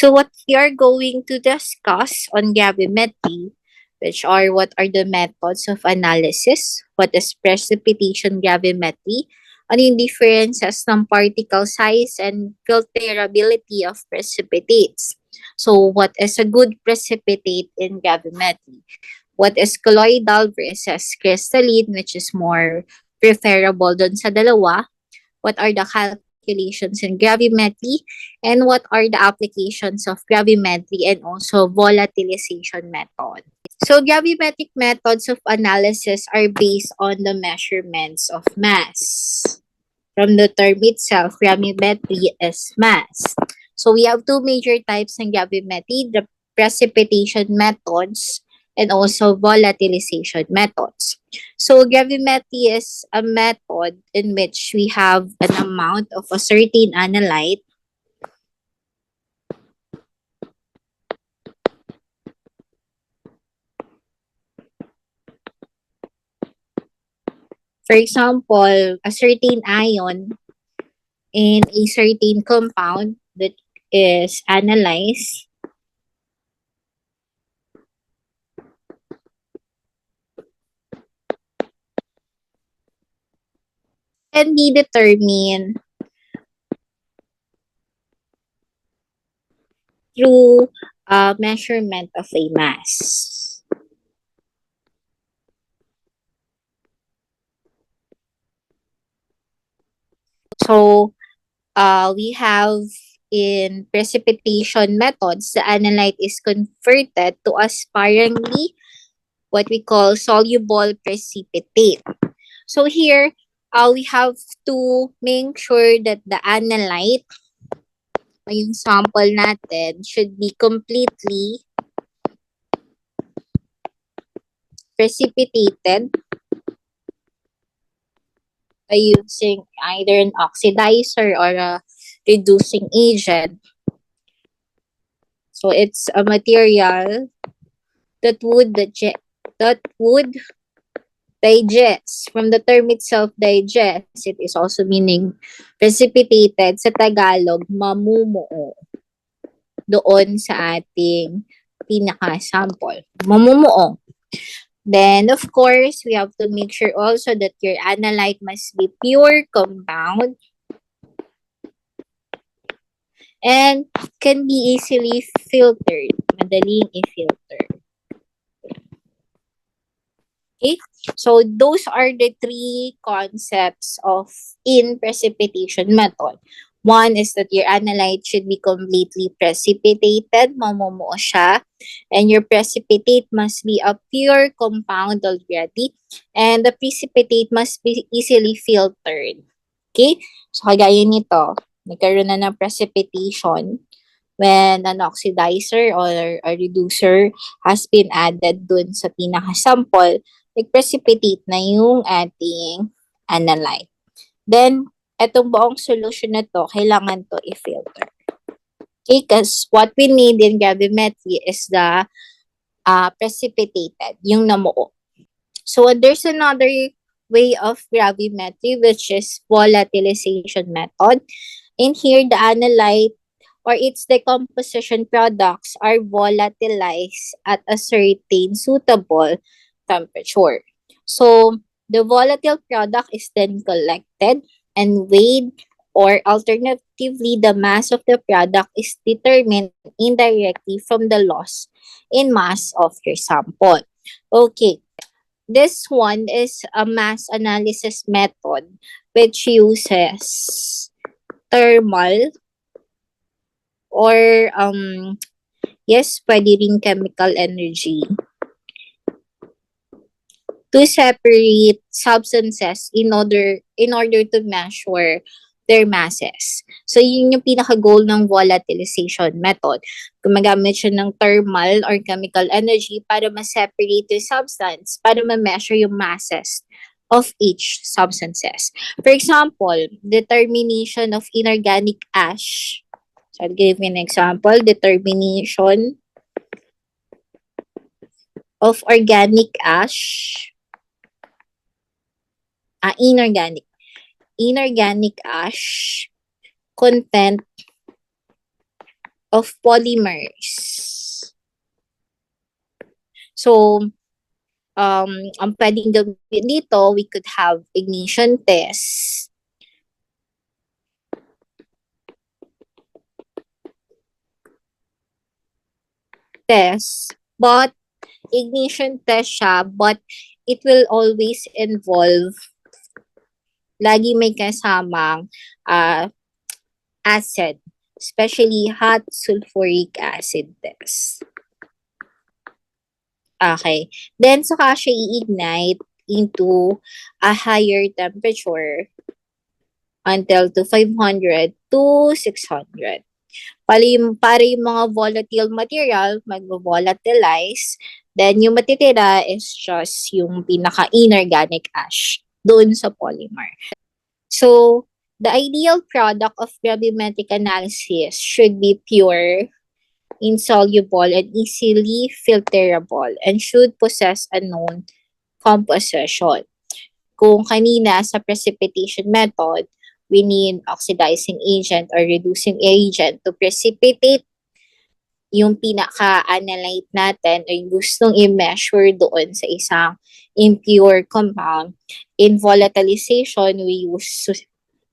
So what we are going to discuss on gravimetry, which are what are the methods of analysis, what is precipitation gravimetry, ano yung differences ng particle size and filterability of precipitates. So what is a good precipitate in gravimetry? What is colloidal versus crystalline, which is more preferable dun sa dalawa? What are the calculations in gravimetry? And what are the applications of gravimetry and also volatilization method? So gravimetric methods of analysis are based on the measurements of mass. From the term itself, gravimetry is mass. So we have two major types in gravimetry, the precipitation methods and also volatilization methods. So gravimetry is a method in which we have an amount of a certain analyte. For example, a certain ion in a certain compound that is analyzed can be determined through measurement of a mass. So we have in precipitation methods, the analyte is converted to a sparingly what we call soluble precipitate. So here, we have to make sure that the analyte, yung sample natin, should be completely precipitated by using either an oxidizer or a reducing agent. So it's a material that would digest. From the term itself, digest, it is also meaning precipitated. Sa Tagalog, mamumuo doon sa ating pinaka-sample. Mamumuo. Then, of course, we have to make sure also that your analyte must be pure compound and can be easily filtered. Madaling i-filter. Okay? So, those are the three concepts of in precipitation method. One is that your analyte should be completely precipitated, mamumuo siya, and your precipitate must be a pure compound already, and the precipitate must be easily filtered. Okay? So, kagaya nito, nagkaroon na ng precipitation when an oxidizer or a reducer has been added dun sa pinaka-sample, nag-precipitate na yung ating analyte. Then, etong buong solution na to, kailangan to i-filter. Okay, because what we need in gravimetry is the precipitated, yung namuo. So, there's another way of gravimetry which is volatilization method. In here, the analyte or its decomposition products are volatilized at a certain suitable temperature. So, the volatile product is then collected and weighed, or alternatively, the mass of the product is determined indirectly from the loss in mass of your sample. Okay, this one is a mass analysis method which uses thermal or yes, pwede rin chemical energy to separate substances in order to measure their masses. So, yun yung pinaka-goal ng volatilization method. Gumagamit siya ng thermal or chemical energy para ma-separate yung substance, para ma-measure yung masses of each substances. For example, determination of inorganic ash. So, I'll give you an example. Determination of organic ash. Inorganic ash content of polymers. So, ang pwedeng gawin dito, we could have ignition test, but ignition test siya, but it will always involve, lagi may kasamang acid, especially hot sulfuric acid test. Okay. Then, saka siya i-ignite into a higher temperature until to 500 to 600. Para yung mga volatile material, mag-volatilize. Then, yung matitira is just yung pinaka-inorganic ash doon sa polymer. So, the ideal product of gravimetric analysis should be pure, insoluble, and easily filterable, and should possess a known composition. Kung kanina sa precipitation method, we need oxidizing agent or reducing agent to precipitate yung pinaka-analyte natin o yung gustong i-measure doon sa isang impure compound. In volatilization, we use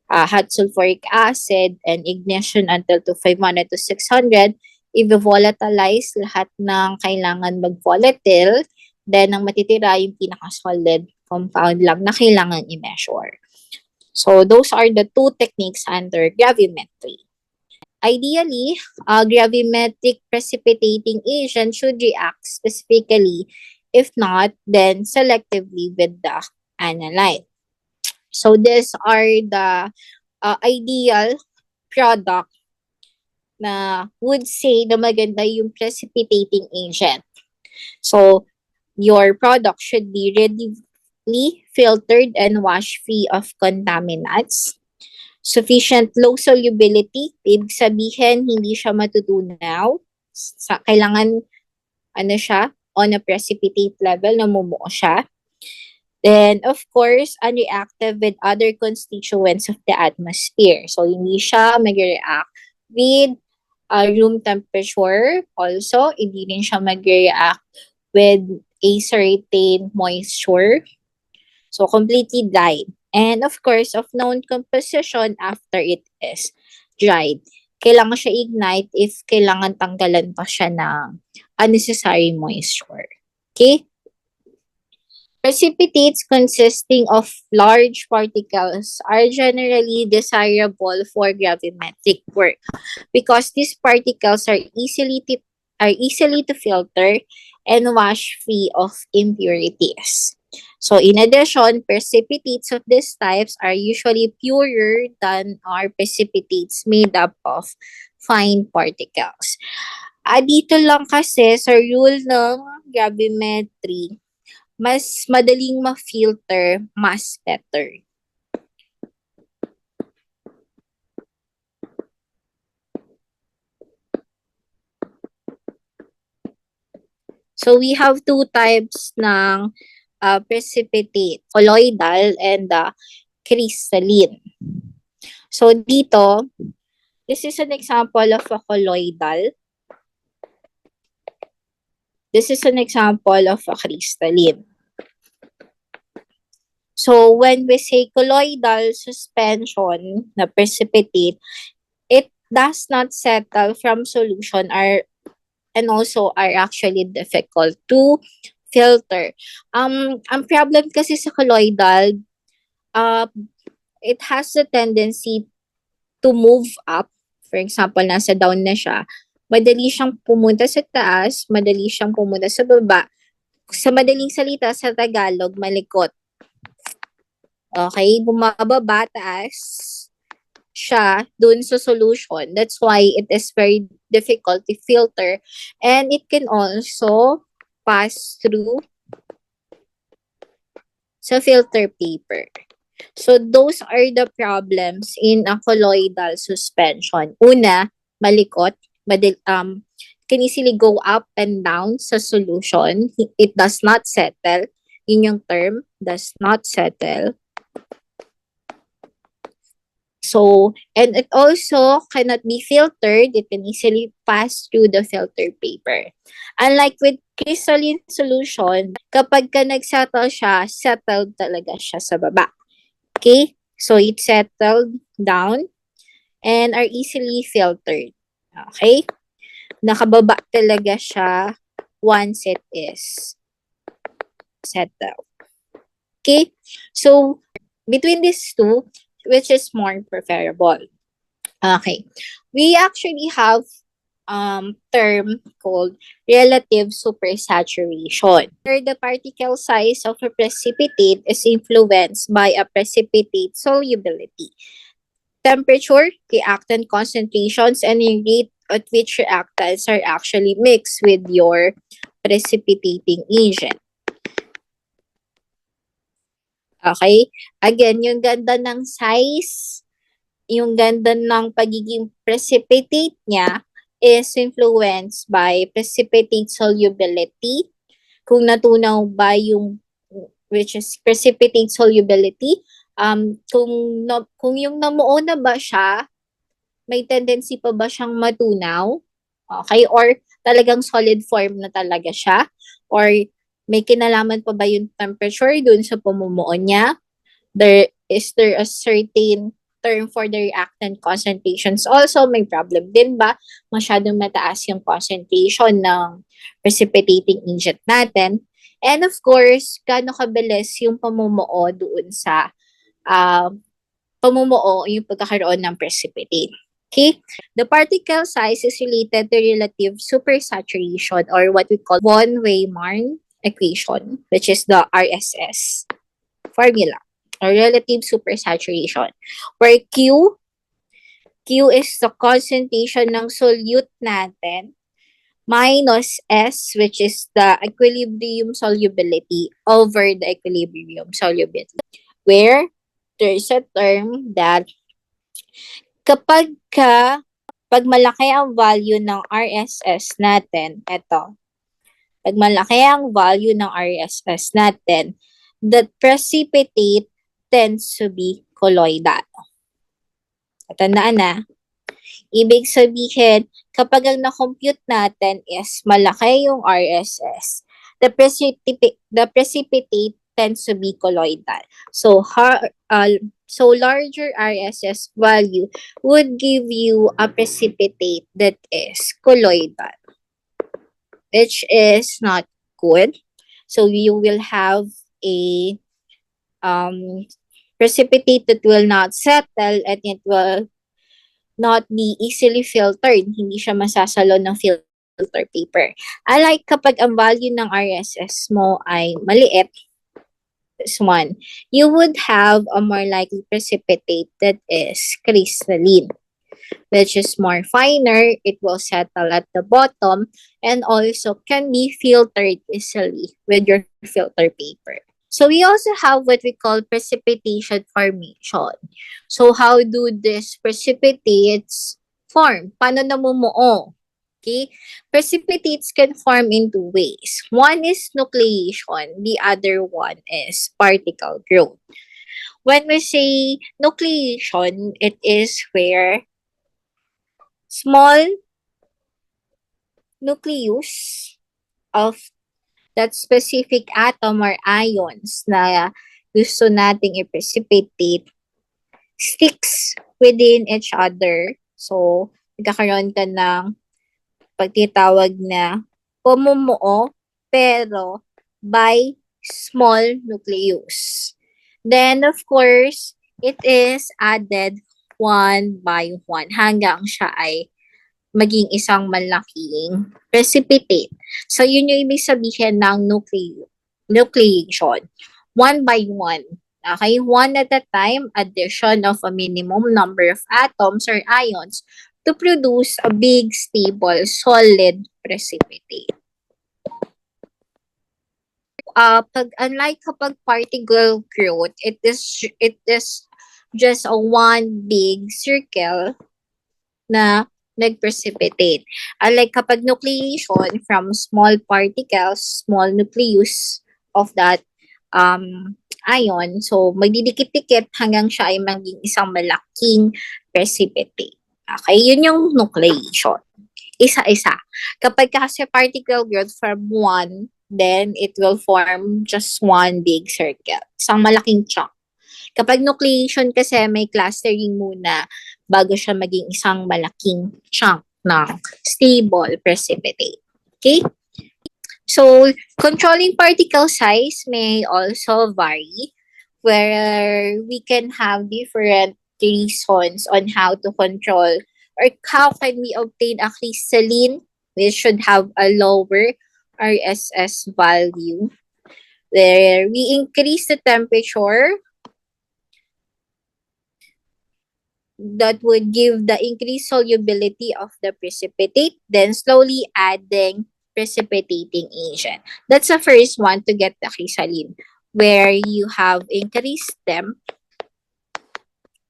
hot sulfuric acid and ignition until to 500 to 600. I-volatilize lahat ng kailangan mag-volatile. Then, ang matitira yung pinaka-solid compound lang na kailangan i-measure. So, those are the two techniques under gravimetry. Ideally, a gravimetric precipitating agent should react specifically. If not, then selectively with the analyte. So, these are the ideal product na would say na maganda yung precipitating agent. So, your product should be readily filtered and wash-free of contaminants. Sufficient low solubility, ibig sabihin hindi siya matutunaw. Kailangan siya on a precipitate level, namumuo siya. Then, of course, unreactive with other constituents of the atmosphere. So, hindi siya mag-react with room temperature. Also, hindi rin siya mag-react with a certain moisture. So, completely dried. And of course, of known composition after it is dried. Kailangan siya ignite if kailangan tanggalan pa siya ng unnecessary moisture. Okay? Precipitates consisting of large particles are generally desirable for gravimetric work because these particles are easily to filter and wash free of impurities. So, in addition, precipitates of these types are usually purer than our precipitates made up of fine particles. Dito lang kasi sa rule ng gravimetry, mas madaling ma-filter, mas better. So, we have two types ng precipitate, colloidal and crystalline. So, dito, this is an example of a colloidal. This is an example of a crystalline. So, when we say colloidal suspension na precipitate, it does not settle from solution and also are actually difficult to filter. Ang problem kasi sa colloidal, it has a tendency to move up. For example, nasa down na siya. Madali siyang pumunta sa taas, madali siyang pumunta sa baba. Sa madaling salita sa Tagalog, malikot. Okay, bumababa, taas siya dun sa solution. That's why it is very difficult to filter. And it can also pass through sa filter paper. So, those are the problems in a colloidal suspension. Una, malikot. Can easily go up and down sa solution. It does not settle. Yun yung term, does not settle. So, and it also cannot be filtered. It can easily pass through the filter paper. Unlike with crystalline solution, kapag ka nagsettle siya, settled talaga siya sa baba. Okay? So, it settled down and are easily filtered. Okay? Nakababa talaga siya once it is settled. Okay? So, between these two, which is more preferable? Okay. We actually have term called relative supersaturation, where the particle size of a precipitate is influenced by a precipitate solubility, temperature, reactant concentrations, and the rate at which reactants are actually mixed with your precipitating agent. Okay? Again, yung ganda ng size, yung ganda ng pagiging precipitate niya is influenced by precipitate solubility. Kung natunaw ba yung, which is precipitate solubility, kung yung namuo na ba siya, may tendency pa ba siyang matunaw? Okay? Or talagang solid form na talaga siya? Or may kinalaman pa ba yung temperature dun sa pamumuo niya? Is there a certain term for the reactant concentrations? Also, may problem din ba? Masyadong mataas yung concentration ng precipitating agent natin. And of course, gaano kabilis yung pamumuo doon sa pamumuo, yung pagkakaroon ng precipitate. Okay? The particle size is related to relative supersaturation, or what we call von Neumann equation, which is the RSS formula, or relative supersaturation, where Q is the concentration ng solute natin minus S, which is the equilibrium solubility over the equilibrium solubility, where there is a term that pag malaki ang value ng RSS natin, pag malaki ang value ng RSS natin, the precipitate tends to be colloidal. Tandaan na, ibig sabihin, kapag ang na-compute natin is malaki yung RSS, the precipitate tends to be colloidal. So, larger RSS value would give you a precipitate that is colloidal, which is not good. So, you will have a precipitate that will not settle and it will not be easily filtered. Hindi siya masasalo ng filter paper. Unlike kapag ang value ng RSS mo ay maliit, this one, you would have a more likely precipitate that is crystalline, which is more finer. It will settle at the bottom and also can be filtered easily with your filter paper. So we also have what we call precipitation formation. So how do these precipitates form? Paano namumuo? Okay? Precipitates can form in two ways. One is nucleation, the other one is particle growth. When we say nucleation, it is where small nucleus of that specific atom or ions na gusto nating i-precipitate sticks within each other. So, nagkakaroon ka ng pagtitawag na pamumuo pero by small nucleus. Then, of course, it is added one by one hanggang siya ay maging isang malaking precipitate. So, yun yung ibig sabihin ng nucleation. One by one. Okay? One at a time, addition of a minimum number of atoms or ions to produce a big, stable, solid precipitate. Unlike kapag particle growth, it is just a one big circle na nag-precipitate. Unlike kapag nucleation from small particles, small nucleus of that ion. So, magdidikit-dikit hanggang siya ay maging isang malaking precipitate. Okay, yun yung nucleation. Isa-isa. Kapag kasi particle growth from one, then it will form just one big circle. Isang malaking chunk. Kapag nucleation kasi may clustering muna bago siya maging isang malaking chunk ng stable precipitate. Okay? So, controlling particle size may also vary where we can have different reasons on how to control or how can we obtain a crystalline which should have a lower RSS value where we increase the temperature that would give the increased solubility of the precipitate, then slowly adding precipitating agent. That's the first one to get the crystalline, where you have increased them.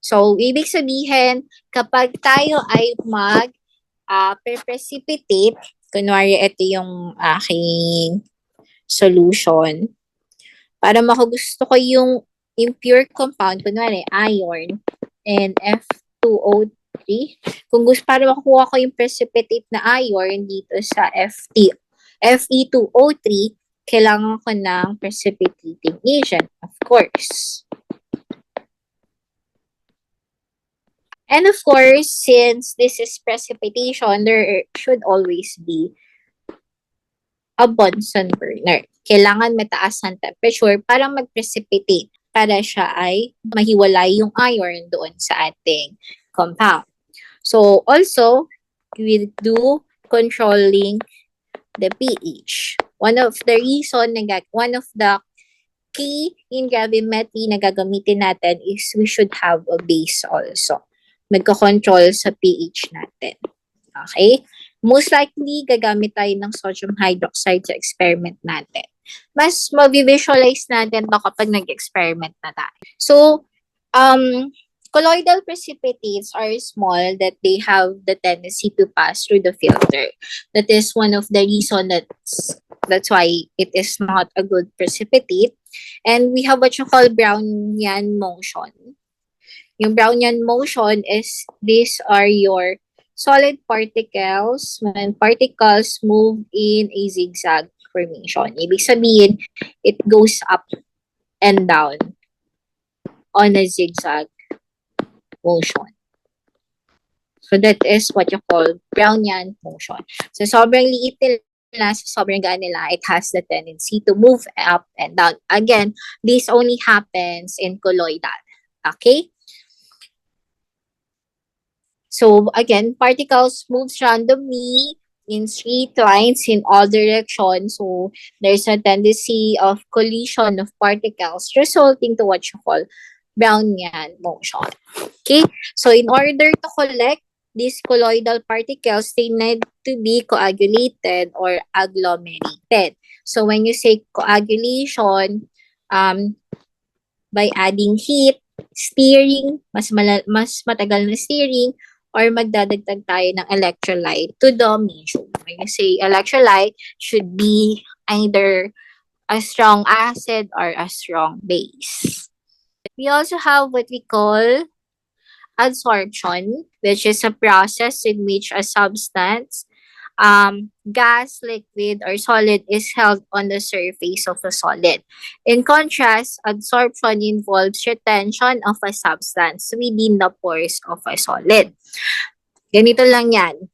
So, ibig sabihin, kapag tayo ay precipitate, kunwari ito yung aking solution, para makugusto ko yung impure compound, kunwari iron, and F2O3. Kung gusto, para makukuha ko yung precipitate na iron dito sa Fe2O3, kailangan ko ng precipitating agent, of course. And of course, since this is precipitation, there should always be a Bunsen burner. Kailangan mataas ang temperature para mag-precipitate, para siya ay mahiwalay yung iron doon sa ating compound. So, also, we do controlling the pH. One of the key in gravimetry na gagamitin natin is we should have a base also. Magko-control sa pH natin. Okay? Most likely, gagamit tayo ng sodium hydroxide sa experiment natin. Mas ma-visualize natin to kapag nag-experiment na tayo. So, colloidal precipitates are small that they have the tendency to pass through the filter. That is one of the reasons that's why it is not a good precipitate. And we have what you call Brownian motion. Yung Brownian motion is these are your solid particles when particles move in a zigzag formation. Ibig sabihin, it goes up and down on a zigzag motion. So that is what you call Brownian motion. So sobrang liit nila, sa sobrang gaan nila, it has the tendency to move up and down. Again, this only happens in colloidal. Okay? So again, particles moves randomly in straight lines in all directions. So there's a tendency of collision of particles resulting to what you call Brownian motion. Okay? So in order to collect these colloidal particles, they need to be coagulated or agglomerated. So when you say coagulation, by adding heat, steering, mas matagal na steering, or magdadagdag tayo ng electrolyte to the medium. When you say electrolyte, should be either a strong acid or a strong base. We also have what we call adsorption, which is a process in which a substance, gas, liquid, or solid is held on the surface of a solid. In contrast, adsorption involves retention of a substance within the pores of a solid. Ganito lang yan.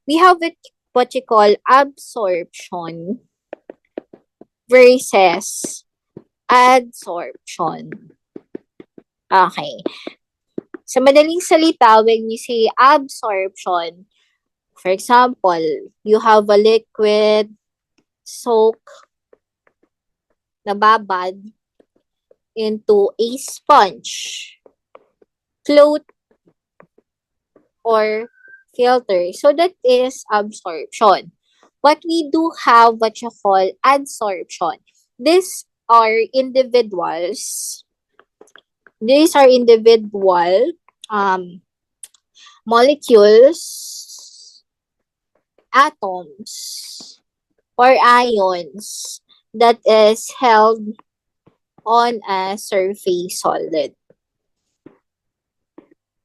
We have what you call absorption versus adsorption. Okay. Sa madaling salita, when you say absorption, for example, you have a liquid soak na babad into a sponge, float, or filter. So that is absorption. But we do have what you call adsorption. These are individual molecules, atoms, or ions that is held on a surface solid.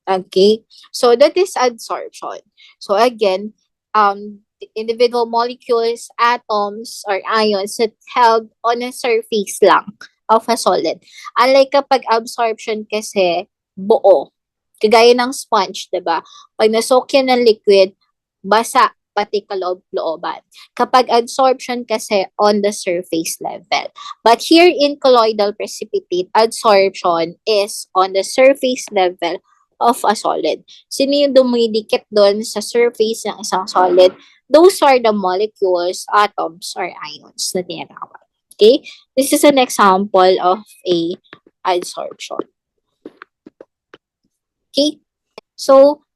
Okay, so that is adsorption. So again, the individual molecules, atoms, or ions that held on a surface lang of a solid. Unlike kapag absorption kasi, buo. Kagaya ng sponge, di ba? Pag nasok yan ng liquid, basa, pati kaloob-looban. Kapag adsorption kasi on the surface level. But here in colloidal precipitate, adsorption is on the surface level of a solid. Sino yung dumidikit doon sa surface ng isang solid? Those are the molecules, atoms, or ions na tinatawag. Okay? This is an example of a adsorption. Okay? So,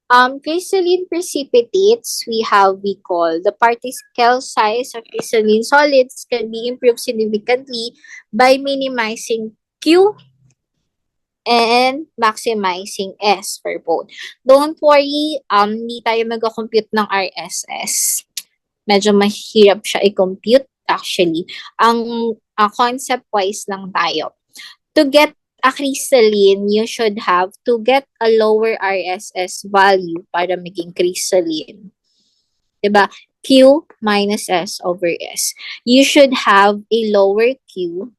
crystalline precipitates, we call the particle size of crystalline solids can be improved significantly by minimizing Q and maximizing S for both. Don't worry, hindi tayo mag-compute ng RSS. Medyo mahirap siya i-compute actually. Ang concept-wise lang tayo. To get a crystalline, you should have to get a lower RSS value para maging crystalline. Diba? Q minus S over S. You should have a lower Q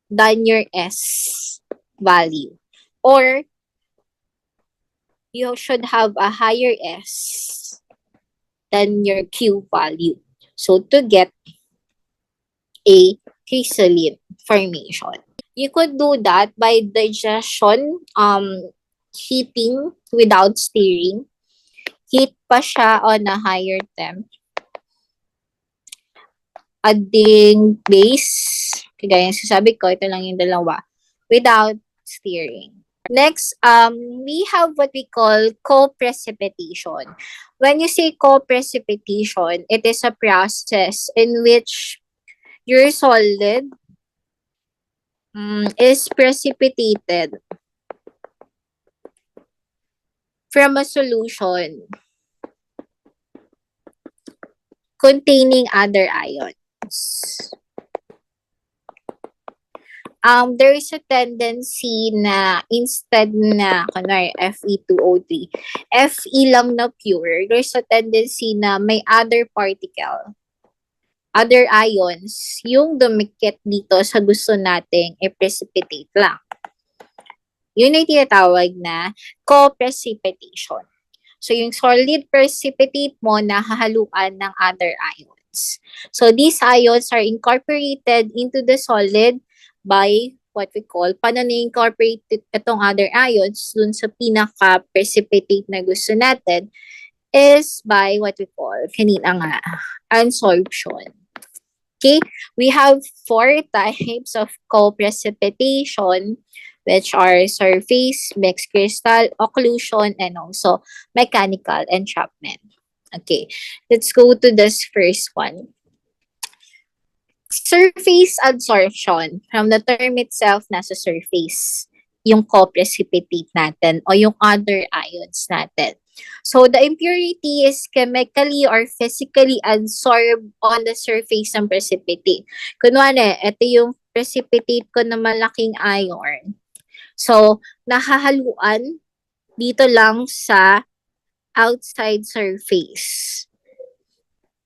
than your S value. Or you should have a higher S than your Q value. So to get a crystalline formation. You could do that by digestion, heating without stirring. Heat pa siya on a higher temp. Adding base, kagaya yung sasabi ko, ito lang yung dalawa, without stirring. Next, we have what we call co-precipitation. When you say co-precipitation, it is a process in which your solid is precipitated from a solution containing other ions. There is a tendency na instead na, kunwari, Fe2O3, Fe lang na pure, there's a tendency na may other particle, other ions, yung dumikit dito sa gusto nating i-precipitate lang. Yun ay tinatawag na co-precipitation. So, yung solid precipitate mo na hahaluan ng other ions. So, these ions are incorporated into the solid by what we call, paano na-incorporate itong other ions dun sa pinaka-precipitate na gusto natin is by what we call, kanina nga, adsorption. Okay, we have 4 types of co-precipitation, which are surface, mixed crystal, occlusion, and also mechanical entrapment. Okay, let's go to this first one. Surface adsorption, from the term itself, nasa surface yung co-precipitate natin o yung other ions natin. So, the impurity is chemically or physically adsorbed on the surface ng precipitate. Kunwari, ito yung precipitate ko na malaking iron. So, nahahaluan dito lang sa outside surface.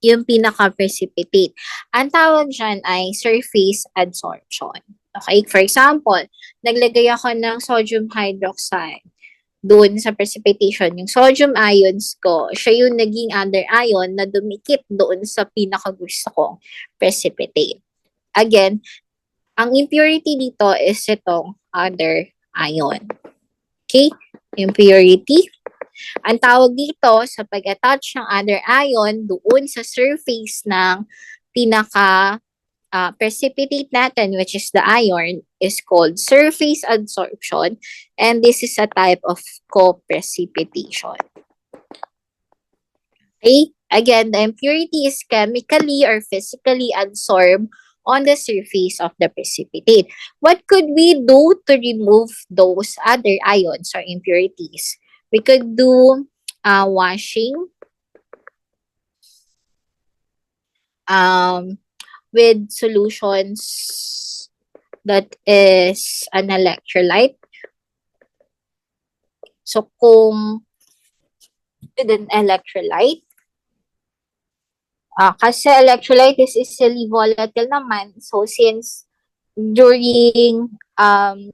Yung pinaka-precipitate. Ang tawag dyan ay surface adsorption. Okay, for example, naglagay ako ng sodium hydroxide doon sa precipitation. Yung sodium ions ko, siya yung naging other ion na dumikit doon sa pinaka-gusto kong precipitate. Again, ang impurity dito is itong other ion. Okay, impurity. Ang tawag dito sa pag-attach ng other ion doon sa surface ng pinaka precipitate natin, which is the iron, is called surface adsorption, and this is a type of co-precipitation. Okay, again, the impurity is chemically or physically adsorbed on the surface of the precipitate. What could we do to remove those other ions or impurities? We could do washing, with solutions that is an electrolyte. So kung with an electrolyte, kasi electrolyte is easily volatile naman. So since during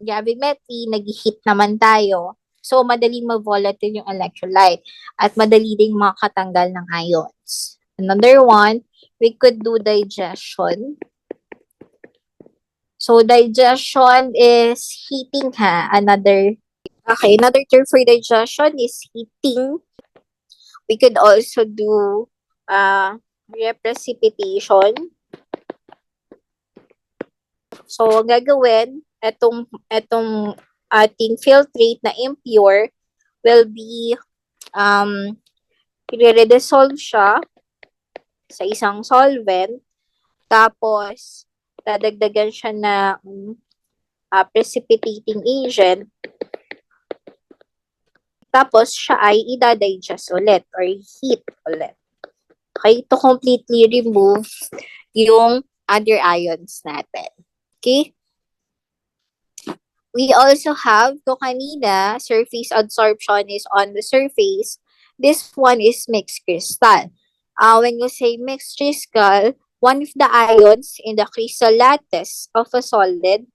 gravimetry, nag-heat naman tayo. So, madaling ma-volatile yung electrolyte at madali ding makatanggal ng ions. Another one, we could do digestion. So, digestion is heating another term for digestion is heating. We could also do reprecipitation. So, ang gagawin, etong ating filtrate na impure will be i-redissolve siya sa isang solvent, tapos dadagdagan siya ng precipitating agent, tapos siya ay i-digest ulit or heat ulit. Okay, to completely remove yung other ions natin. Okay? We also have, to kanina, surface absorption is on the surface. This one is mixed crystal. When you say mixed crystal, one of the ions in the crystal lattice of a solid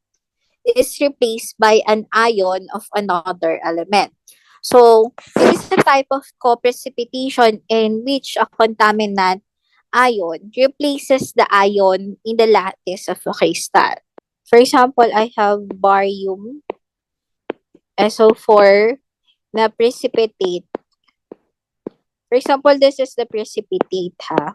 is replaced by an ion of another element. So, it is a type of co-precipitation in which a contaminant ion replaces the ion in the lattice of a crystal. For example, I have barium SO4 na precipitate. For example, this is the precipitate, ha.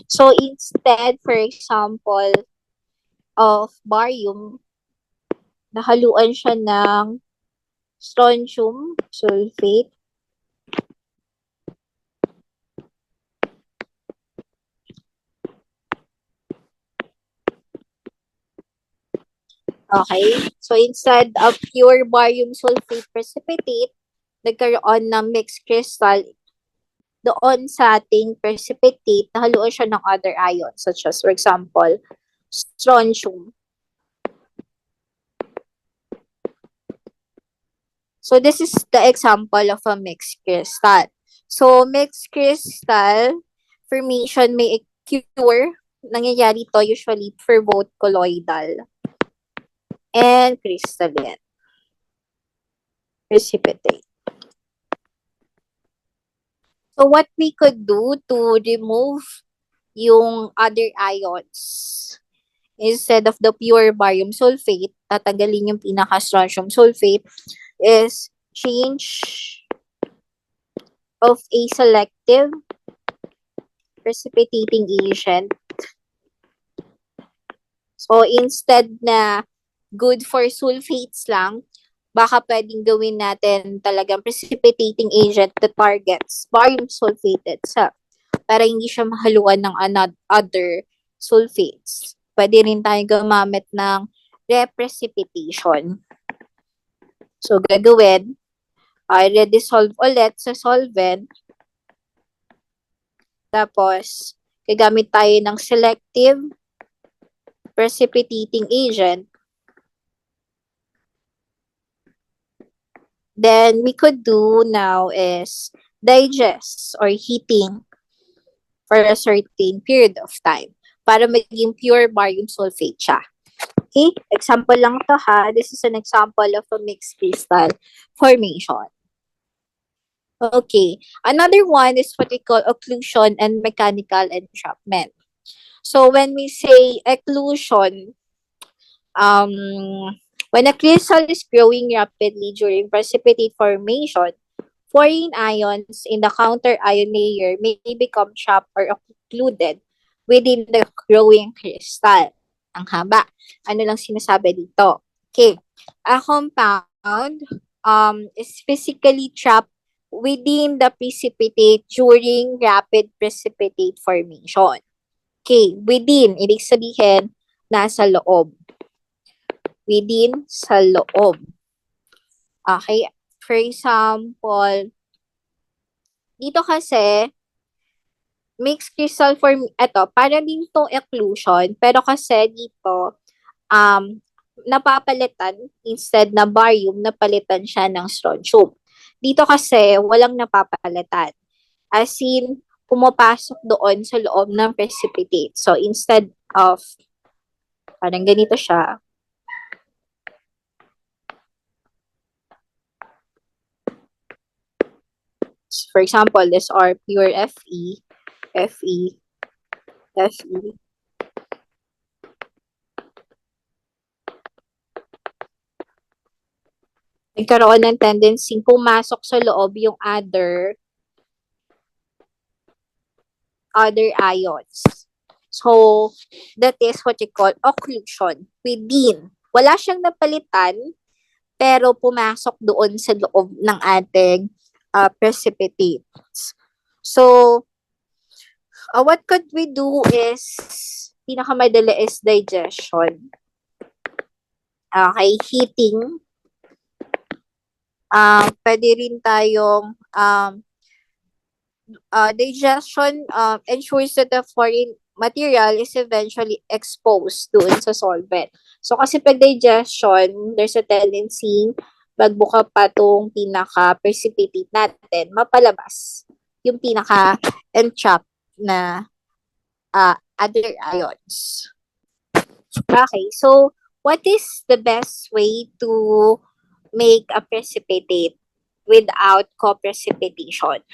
So, instead, for example, of barium, nahaluan siya ng strontium sulfate. Okay? So, instead of pure barium sulfate precipitate, nagkaroon ng mixed crystal doon sa ating precipitate, nahaluan siya ng other ions, such as, for example, strontium. So, this is the example of a mixed crystal. So, mixed crystal formation may occur. Nangyayari to usually for both colloidal and crystalline precipitate. So, what we could do to remove yung other ions, instead of the pure barium sulfate, tatanggalin yung pinaka-strontium sulfate, is change of a selective precipitating agent. So, instead na good for sulfates lang, baka pwedeng gawin natin talagang precipitating agent that targets barium sulfate itself para hindi siya mahaluan ng other sulfates. Pwede rin tayo gumamit ng reprecipitation. So, gagawin, redissolve ulit sa solvent. Tapos, gagamit tayo ng selective precipitating agent. Then, we could do now is digest or heating for a certain period of time para maging pure barium sulfate siya. Okay? Example lang to, ha. This is an example of a mixed crystal formation. Okay. Another one is what we call occlusion and mechanical entrapment. So, when we say occlusion, when a crystal is growing rapidly during precipitate formation, foreign ions in the counter ion layer may become trapped or occluded within the growing crystal. Ang haba. Ano lang sinasabi dito? Okay. A compound is physically trapped within the precipitate during rapid precipitate formation. Okay. Within, ibig sabihin, nasa loob. Within, sa loob. Okay. For example, Dito kasi, mixed crystal form, eto, para din tong occlusion, pero kasi dito, um, napapalitan, instead na barium, napalitan siya ng strontium. Dito kasi, walang napapalitan. As in, pumapasok doon sa loob ng precipitate. So, instead of, parang ganito siya, for example, this are pure Fe, Fe, Fe. Nagkaroon ng tendency pumasok sa loob yung other ions. So, that is what you call occlusion within. Wala siyang napalitan, pero pumasok doon sa loob ng ating precipitates. So, what could we do is, pinakamadali is digestion. Okay, heating. Pwede rin tayong digestion ensures that the foreign material is eventually exposed doon sa solvent. So, kasi pag digestion, there's a tendency magbuka pa tong pinaka-precipitate natin, mapalabas yung pinaka-entrap na other ions. Okay, so what is the best way to make a precipitate without co-precipitation?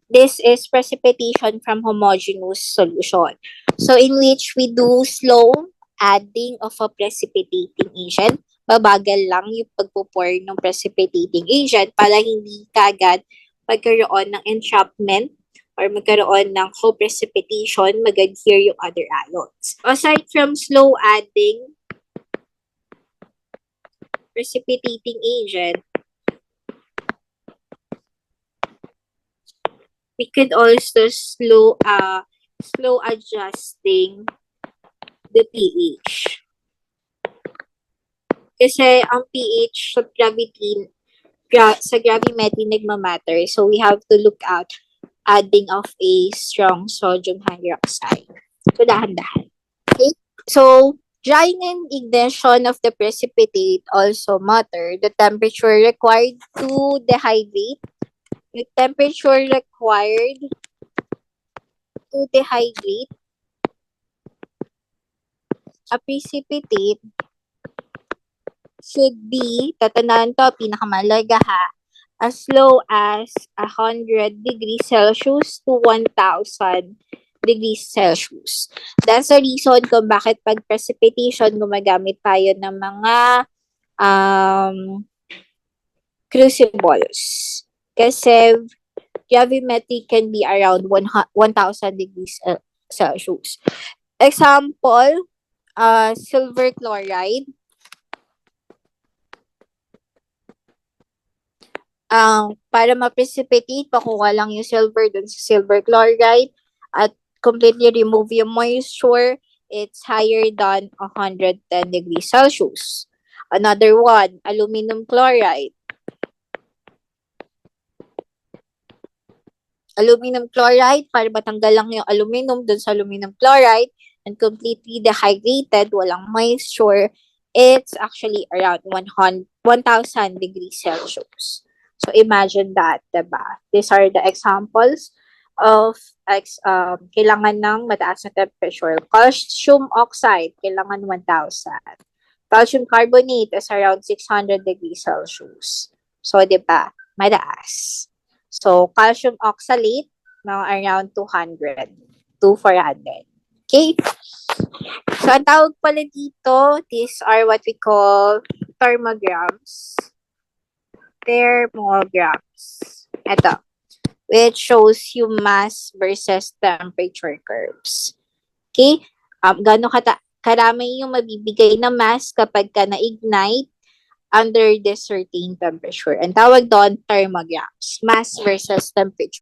This is precipitation from homogeneous solution. So in which we do slow adding of a precipitating agent. Babagal lang yung pagpo-pour ng precipitating agent para hindi kagad magkaroon ng entrapment or magkaroon ng co-precipitation, mag-adhere yung other ions. Aside from slow adding precipitating agent, we could also slow adjusting the pH. Kasi ang pH sa gravimetry nagmamatter. So we have to look out adding of a strong sodium hydroxide. So dahan-dahan. Okay? So drying and ignition of the precipitate also matter. The temperature required to dehydrate. The temperature required to dehydrate a precipitate should be, tatandaan to, pinakamalaga ha, as low as 100 degrees Celsius to 1,000 degrees Celsius. That's the reason kung bakit pag precipitation, gumagamit tayo ng mga crucibles. Kasi gravimetry can be around 1,000 degrees Celsius. Example, silver chloride. Para ma-precipitate, pakuha lang yung silver dun sa silver chloride at completely remove yung moisture. It's higher than 110 degrees Celsius. Another one, aluminum chloride. Aluminum chloride, para matanggal lang yung aluminum dun sa aluminum chloride and completely dehydrated, walang moisture, it's actually around 1,000 degrees Celsius. So imagine that, diba? These are the examples of kailangan ng mataas na temperature. Calcium oxide, kailangan 1,000. Calcium carbonate is around 600 degrees Celsius. So, diba? Mataas. So, calcium oxalate, around 200 to 400. Okay? So, ang tawag pala dito, these are what we call thermograms. Ito, which shows you mass versus temperature curves. Okay? Gano'ng karami yung mabibigay na mass kapag ka na-ignite under this certain temperature. Ang tawag doon, thermograms. Mass versus temperature.